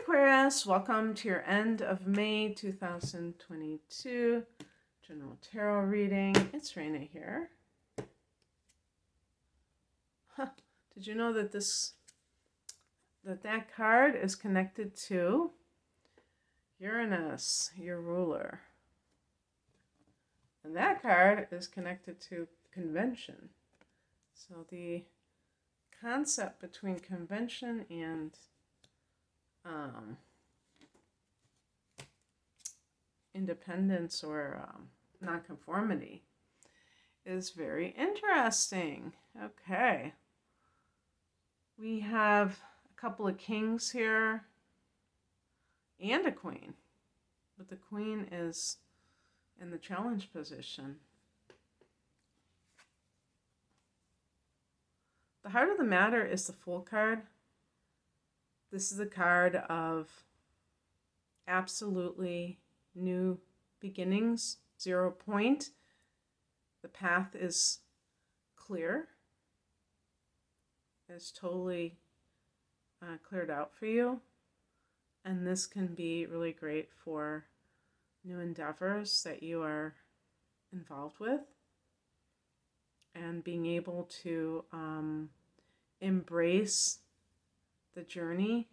Aquarius, welcome to your end of May 2022 general tarot reading. It's Raina here. Did you know that that card is connected to Uranus, your ruler? And that card is connected to convention. So the concept between convention and independence or nonconformity is very interesting. Okay. We have a couple of kings here and a queen, but the queen is in the challenge position. The heart of the matter is the Fool card. This is a card of absolutely new beginnings, 0 point. The path is clear. It's totally cleared out for you. And this can be really great for new endeavors that you are involved with. And being able to embrace the journey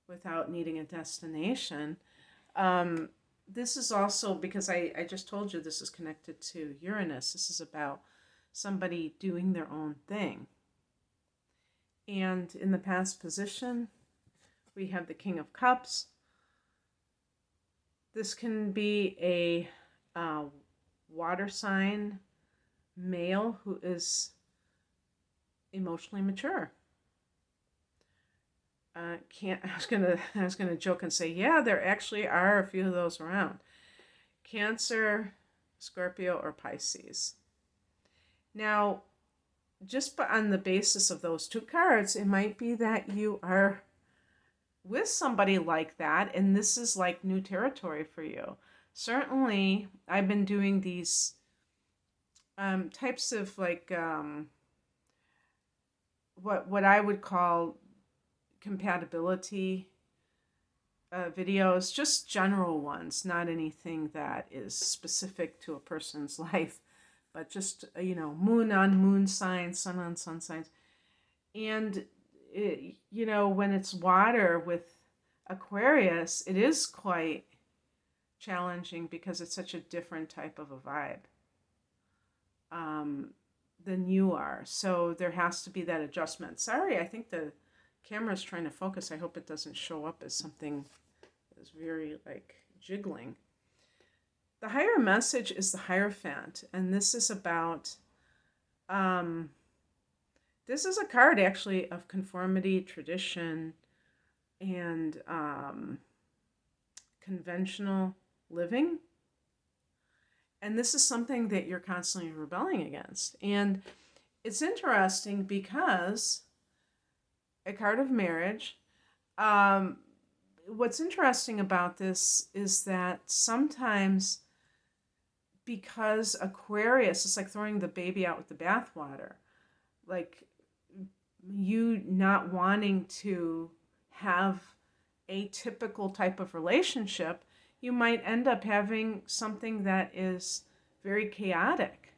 without needing a destination. This is also, because I just told you this is connected to Uranus. This is about somebody doing their own thing. And in the past position, we have the King of Cups. This can be a water sign male who is emotionally mature. I was gonna joke and say, yeah, there actually are a few of those around. Cancer, Scorpio, or Pisces. Now, just on the basis of those two cards, it might be that you are with somebody like that, and this is like new territory for you. Certainly, I've been doing these types of like what I would call compatibility videos, just general ones, not anything that is specific to a person's life, but just, moon on moon signs, sun on sun signs. And, when it's water with Aquarius, it is quite challenging because it's such a different type of a vibe than you are. So there has to be that adjustment. Sorry, I think the camera's trying to focus. I hope it doesn't show up as something that's very jiggling. The higher message is the Hierophant, and this is about this is a card actually of conformity, tradition, and conventional living. And this is something that you're constantly rebelling against. And it's interesting because a card of marriage. What's interesting about this is that sometimes, because Aquarius is like throwing the baby out with the bathwater, like you not wanting to have a typical type of relationship, you might end up having something that is very chaotic,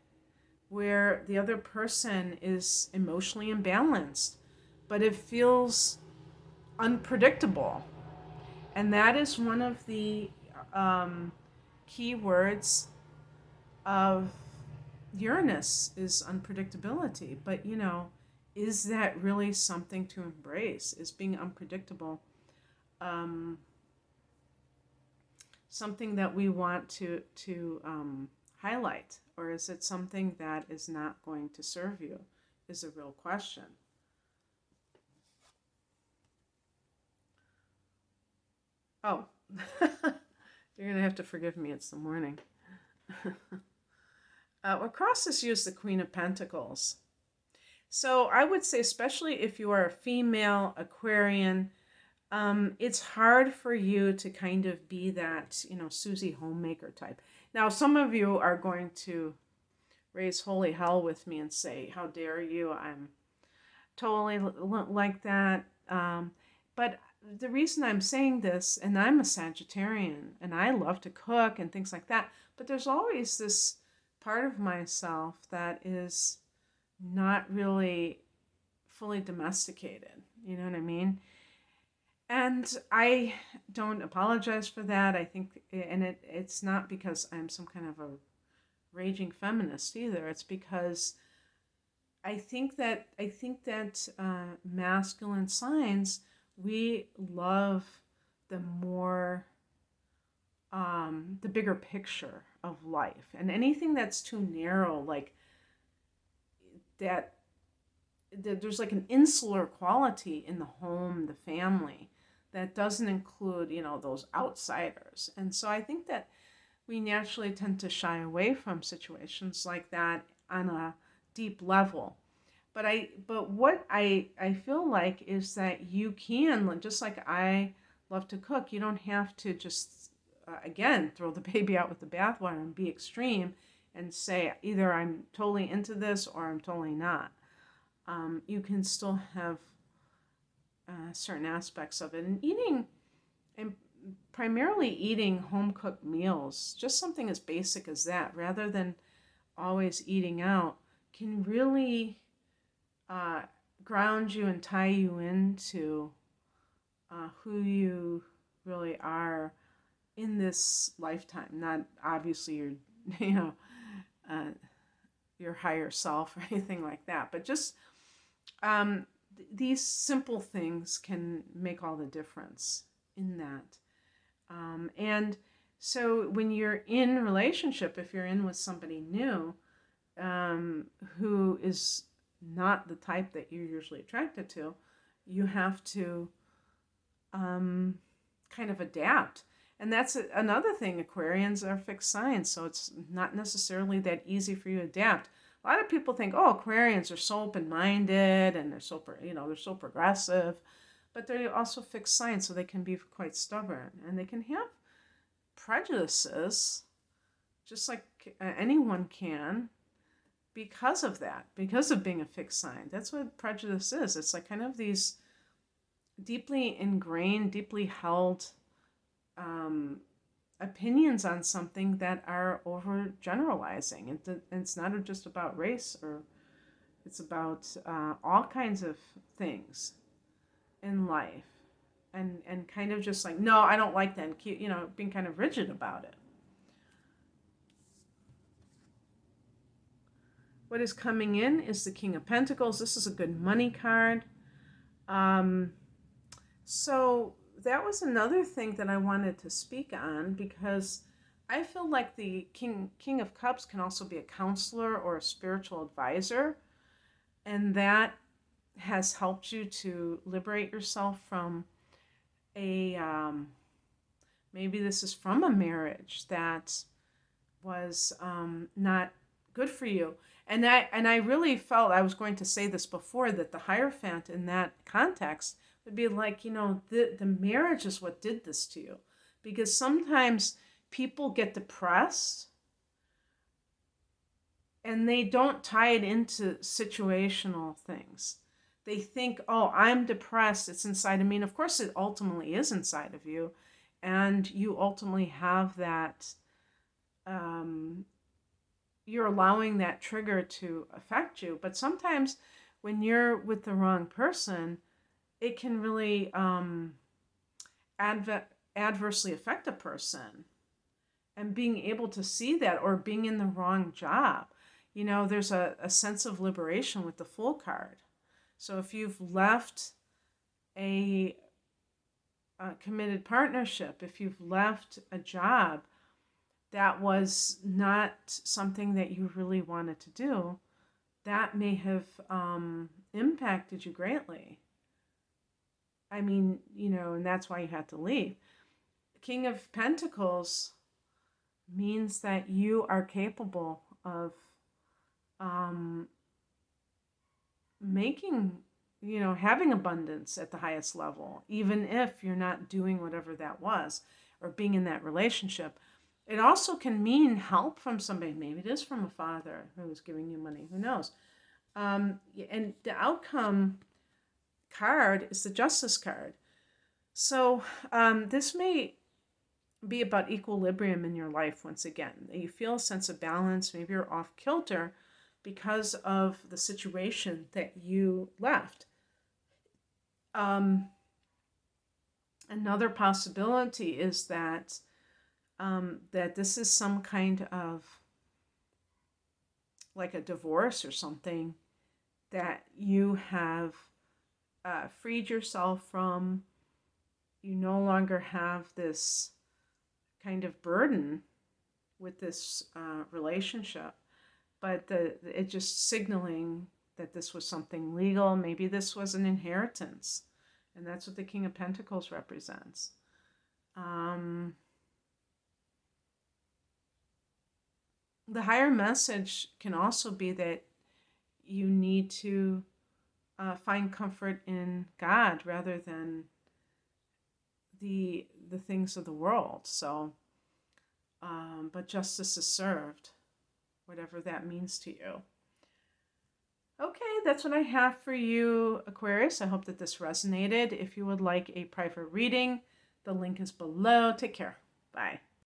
where the other person is emotionally imbalanced, but it feels unpredictable. And that is one of the key words of Uranus, is unpredictability. But, is that really something to embrace? Is being unpredictable something that we want to highlight? Or is it something that is not going to serve you, is a real question. Oh, you're going to have to forgive me. It's the morning. Across this, use the Queen of Pentacles. So I would say, especially if you are a female Aquarian, it's hard for you to kind of be that, Susie homemaker type. Now, some of you are going to raise holy hell with me and say, how dare you? I'm totally like that. But the reason I'm saying this, and I'm a Sagittarian, and I love to cook and things like that, but there's always this part of myself that is not really fully domesticated. You know what I mean? And I don't apologize for that. I think, and it's not because I'm some kind of a raging feminist either. It's because I think that masculine signs, we love the more the bigger picture of life, and anything that's too narrow, like that, there's like an insular quality in the home, the family, that doesn't include, those outsiders. And so I think that we naturally tend to shy away from situations like that on a deep level. But what I feel like is that you can, just like I love to cook, you don't have to just again throw the baby out with the bathwater and be extreme and say either I'm totally into this or I'm totally not. You can still have certain aspects of it, and eating, and primarily eating home cooked meals, just something as basic as that, rather than always eating out, can really ground you and tie you into who you really are in this lifetime. Not obviously your, you know, uh, your higher self or anything like that, but just these simple things can make all the difference in that. And so when you're in relationship, if you're in with somebody new who is not the type that you're usually attracted to, you have to kind of adapt. And that's another thing. Aquarians are fixed signs, so it's not necessarily that easy for you to adapt. A lot of people think, oh, Aquarians are so open-minded and they're so, they're so progressive, but they're also fixed signs, so they can be quite stubborn and they can have prejudices, just like anyone can, because of that, because of being a fixed sign. That's what prejudice is. It's like kind of these deeply ingrained, deeply held opinions on something that are overgeneralizing. It's not just about race, or it's about all kinds of things in life, and kind of just like, no, I don't like that, and being kind of rigid about it. What is coming in is the King of Pentacles. This is a good money card. So that was another thing that I wanted to speak on, because I feel like the King of Cups can also be a counselor or a spiritual advisor, and that has helped you to liberate yourself from a maybe this is from a marriage that was not good for you. And I really felt, I was going to say this before, that the Hierophant in that context would be like, the marriage is what did this to you. Because sometimes people get depressed and they don't tie it into situational things. They think, oh, I'm depressed, it's inside of me. And of course it ultimately is inside of you. And you ultimately have that, you're allowing that trigger to affect you. But sometimes when you're with the wrong person, it can really adversely affect a person. And being able to see that, or being in the wrong job, there's a sense of liberation with the Fool card. So if you've left a committed partnership, if you've left a job that was not something that you really wanted to do, that may have impacted you greatly. I mean, and that's why you had to leave. King of Pentacles means that you are capable of making, having abundance at the highest level, even if you're not doing whatever that was, or being in that relationship. It also can mean help from somebody. Maybe it is from a father who's giving you money. Who knows? And the outcome card is the Justice card. So this may be about equilibrium in your life once again. You feel a sense of balance. Maybe you're off kilter because of the situation that you left. Another possibility is that that this is some kind of like a divorce or something that you have freed yourself from. You no longer have this kind of burden with this relationship, but it just signaling that this was something legal. Maybe this was an inheritance, and that's what the King of Pentacles represents. The higher message can also be that you need to find comfort in God rather than the things of the world. So, but justice is served, whatever that means to you. Okay, that's what I have for you, Aquarius. I hope that this resonated. If you would like a private reading, the link is below. Take care. Bye.